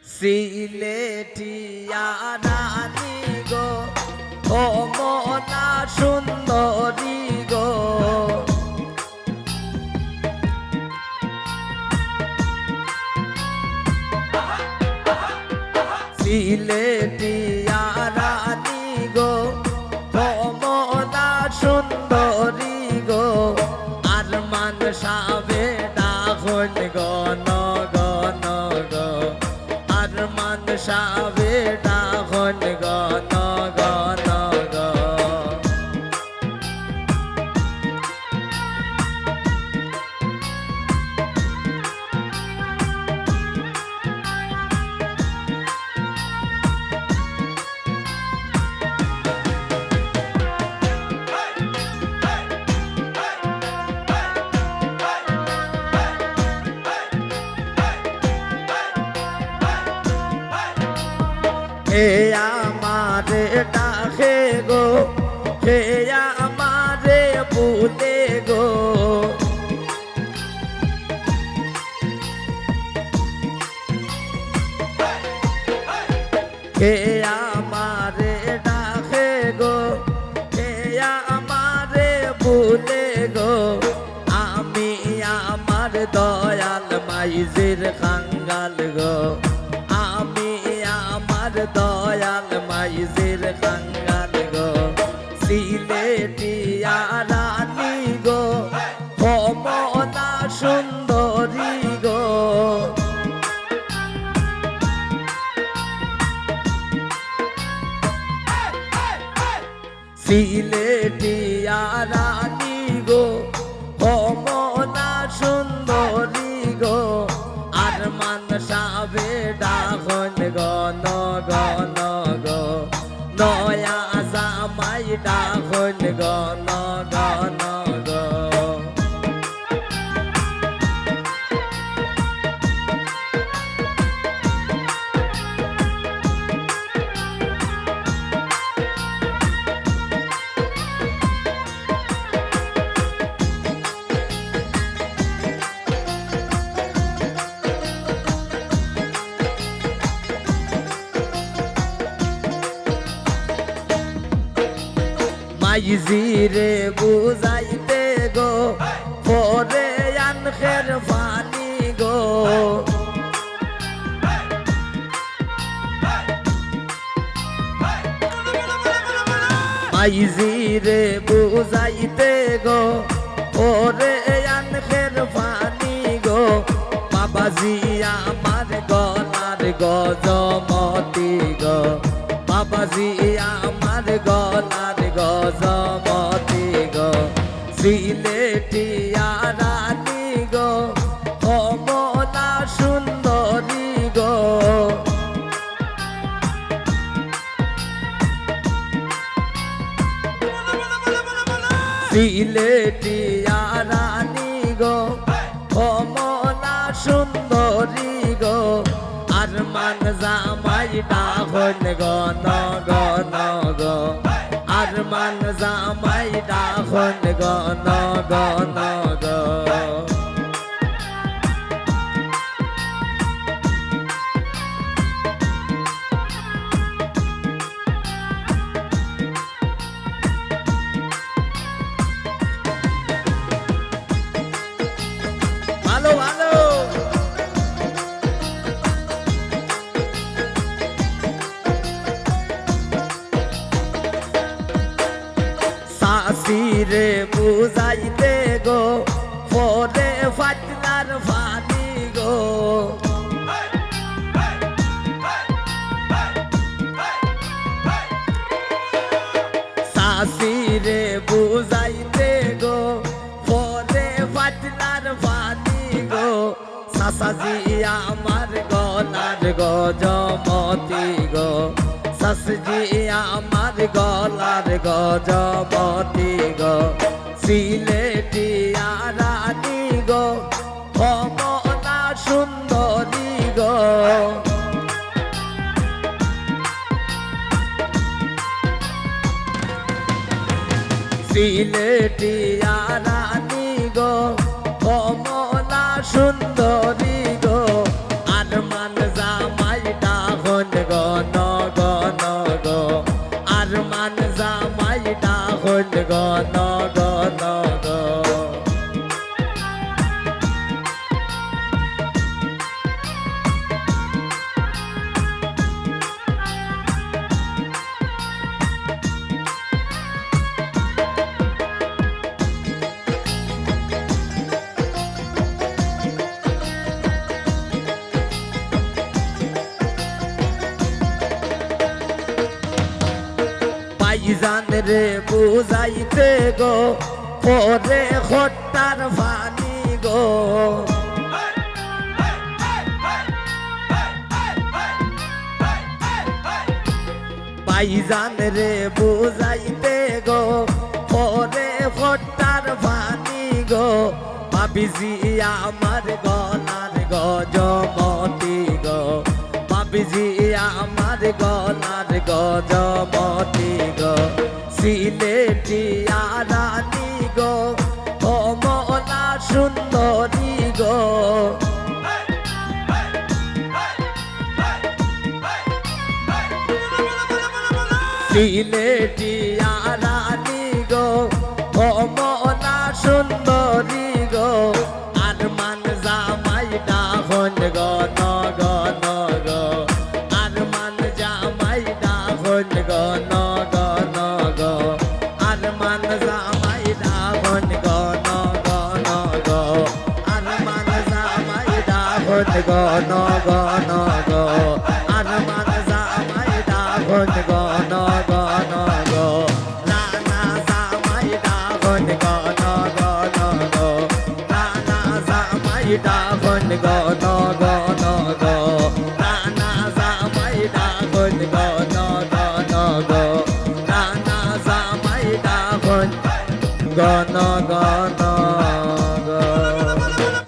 সিলেটিয়া রানী গো ও মনা সুন্দরী গো সিলেটিয়া রানী গো ও মনা সুন্দরী গো আর মান সাবে ডাহন গন গন গো আর মান সাবে ডাহন গন গন গো হে আমারে ডাকে গো হে আমারে ভুলে গো হে আমারে ডাকে গো হে আমারে ভুলে গো আমি আমার দয়াল মাইজের কাঙ্গাল গো আমি আমার দয়াল মাইজের কাঙ্গাল গো সিলেটিয়া রানী গো ও মনা সুন্দরী গো সিলেটিয়া রানী গো ও মনা সুন্দরী গো আর মান সাবে ডাহন গন গন গো নয়া জামাই ডাহন গন গন গো মাইজিরে বুঝাইতে গো পরে আনখের ফানি গো মাইজিরে বুঝাইতে গো পরে আনখের ফানি গো বাবাজি আমার গলার গজমতি গো বাবাজি আমার গলার গজমতি গো সিলেটিয়া রানী গো ও মনা সুন্দরী গো সিলেটিয়া রানী গো ও মনা সুন্দরী গো আর মান জামাই ডাহন গন গন গো আর মান জামাই ডাহন গন গন গো ভালো ভালো সাসিরে বুঝাইতে গো পরে ফাটলার ফানি গো সাসিরে বুঝাইতে গো পরে ফাটলার ফানি গো সাসাজি আমার গলার গজমতি গো সাসজি আমার গলার গজমতি গো সিলেটিয়া রানী গো ও মনা সুন্দরী গো সিলেটিয়া রানী গো ও মনা সুন্দরী গো আর মান জামাই ভাইজান রে বুঝাইতে গো পরে খট্টার ফানি গো ভাইজান রে বুঝাইতে গো পরে খট্টার ফানি গো ভাবিজি আমার গলার গজমতি গো ভাবিজি আমার গলার গজমতি গো সিলেটি রানী গো কমলা সুন্দরী গো সিলেটি রানী গো কমলা সুন্দরী গো আর মান জামাই ডাহন গন গন গো আর মান জামাই ডাহন গন গন গো আর মান জামাই ডাহন গন গন গো আর মান জামাই ডাহন গন গন গো আর মান জামাই ডাহন গন গন গো রানা জামাই ডাহন গন গন গো রানা জামাই ডাহন গন গন গো রানা জামাই ডাহন গন গন গো রানা জামাই ডাহন গন গন